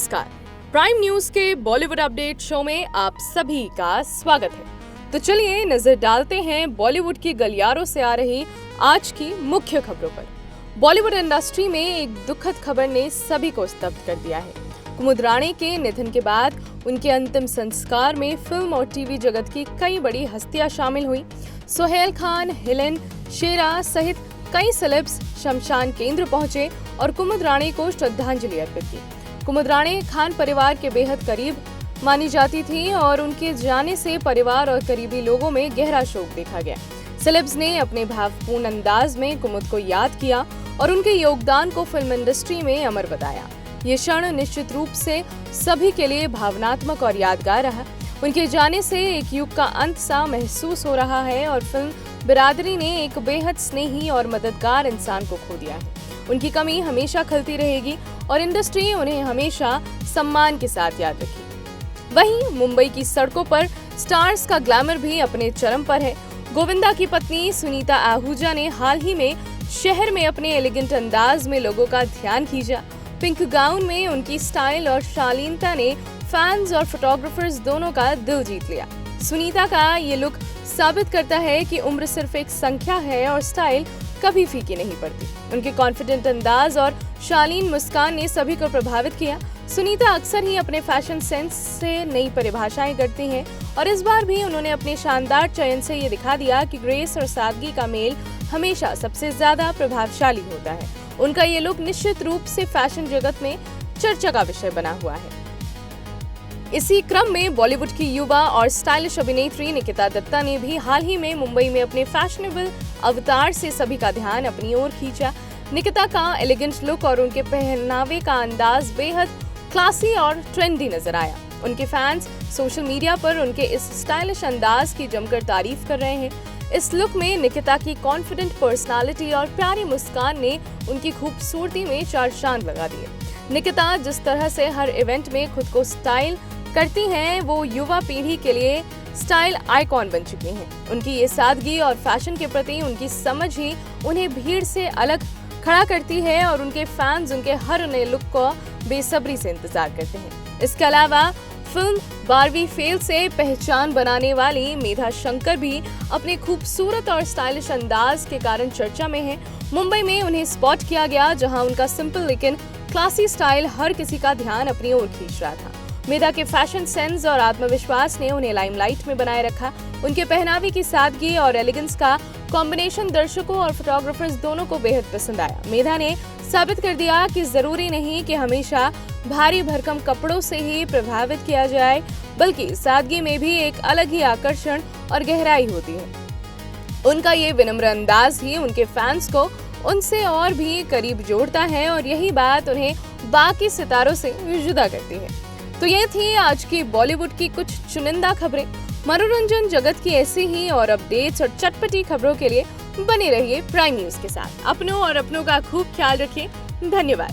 नमस्कार, prime news के Bollywood update show में आप सभी का स्वागत है। तो चलिए नजर डालते हैं बॉलीवुड की गलियारों से आ रही आज की मुख्य खबरों पर। बॉलीवुड इंडस्ट्री में एक दुखद खबर ने सभी को स्तब्ध कर दिया है। कुमुद राणे के निधन के बाद उनके अंतिम संस्कार में फिल्म और टीवी जगत की कई बड़ी हस्तियां शामिल हुई। सोहेल खान, हिलेन, शेरा सहित कई सेलेब्स शमशान केंद्र पहुंचे और कुमुद राणे को श्रद्धांजलि अर्पित की। कुमुद राणे खान परिवार के बेहद करीब मानी जाती थी और उनके जाने से परिवार और करीबी लोगों में गहरा शोक देखा गया। सेलेब्स ने अपने भावपूर्ण अंदाज में कुमुद को याद किया और उनके योगदान को फिल्म इंडस्ट्री में अमर बताया। ये क्षण निश्चित रूप से सभी के लिए भावनात्मक और यादगार रहा। उनके जाने से एक युग का अंत सा महसूस हो रहा है और फिल्म बिरादरी ने एक बेहद स्नेही और मददगार इंसान को खो दिया है। उनकी कमी हमेशा खलती रहेगी और इंडस्ट्री उन्हें हमेशा सम्मान के साथ याद रखेगी। वहीं मुंबई की सड़कों पर स्टार्स का ग्लैमर भी अपने चरम पर है। गोविंदा की पत्नी सुनीता आहूजा ने हाल ही में शहर में अपने एलिगेंट अंदाज में लोगों का ध्यान खींचा। पिंक गाउन में उनकी स्टाइल और शालीनता ने फैंस और फोटोग्राफर्स दोनों का दिल जीत लिया। सुनीता का ये लुक साबित करता है कि उम्र सिर्फ एक संख्या है और स्टाइल कभी फीकी नहीं पड़ती। उनके कॉन्फिडेंट अंदाज और शालीन मुस्कान ने सभी को प्रभावित किया। सुनीता अक्सर ही अपने फैशन सेंस से नई परिभाषाएं करती हैं और इस बार भी उन्होंने अपने शानदार चयन से ये दिखा दिया कि ग्रेस और सादगी का मेल हमेशा सबसे ज्यादा प्रभावशाली होता है। उनका ये लुक निश्चित रूप से फैशन जगत में चर्चा का विषय बना हुआ है। इसी क्रम में बॉलीवुड की युवा और स्टाइलिश अभिनेत्री निकिता दत्ता ने भी हाल ही में मुंबई में अपने फैशनेबल अवतार से सभी का ध्यान अपनी ओर खींचा। निकिता का एलिगेंट लुक और उनके पहनावे का अंदाज बेहद क्लासी और ट्रेंडी नजर आया। उनके फैंस सोशल मीडिया पर उनके इस स्टाइलिश अंदाज की जमकर तारीफ कर रहे हैं। इस लुक में निकिता की कॉन्फिडेंट पर्सनालिटी और प्यारी मुस्कान ने उनकी खूबसूरती में चार चांद लगा दिए। निकिता जिस तरह से हर इवेंट में खुद को स्टाइल करती हैं, वो युवा पीढ़ी के लिए स्टाइल आइकॉन बन चुकी हैं। उनकी ये सादगी और फैशन के प्रति उनकी समझ ही उन्हें भीड़ से अलग खड़ा करती है और उनके फैंस उनके हर नए लुक को बेसब्री से इंतजार करते हैं। इसके अलावा फिल्म बारहवीं फेल से पहचान बनाने वाली मेधा शंकर भी अपने खूबसूरत और स्टाइलिश अंदाज के कारण चर्चा में है। मुंबई में उन्हें स्पॉट किया गया, जहां उनका सिंपल लेकिन क्लासी स्टाइल हर किसी का ध्यान अपनी ओर खींच रहा था। मेधा के फैशन सेंस और आत्मविश्वास ने उन्हें लाइमलाइट में बनाए रखा। उनके पहनावे की सादगी और एलिगेंस का कॉम्बिनेशन दर्शकों और फोटोग्राफर्स दोनों को बेहद पसंद आया। मेधा ने साबित कर दिया कि जरूरी नहीं कि हमेशा भारी भरकम कपड़ों से ही प्रभावित किया जाए, बल्कि सादगी में भी एक अलग ही आकर्षण और गहराई होती है। उनका ये विनम्र अंदाज ही उनके फैंस को उनसे और भी करीब जोड़ता है और यही बात उन्हें बाकी सितारों से जुदा करती है। तो ये थी आज की बॉलीवुड की कुछ चुनिंदा खबरें। मनोरंजन जगत की ऐसी ही और अपडेट्स और चटपटी खबरों के लिए बने रहिए प्राइम न्यूज के साथ। अपनों और अपनों का खूब ख्याल रखिए। धन्यवाद।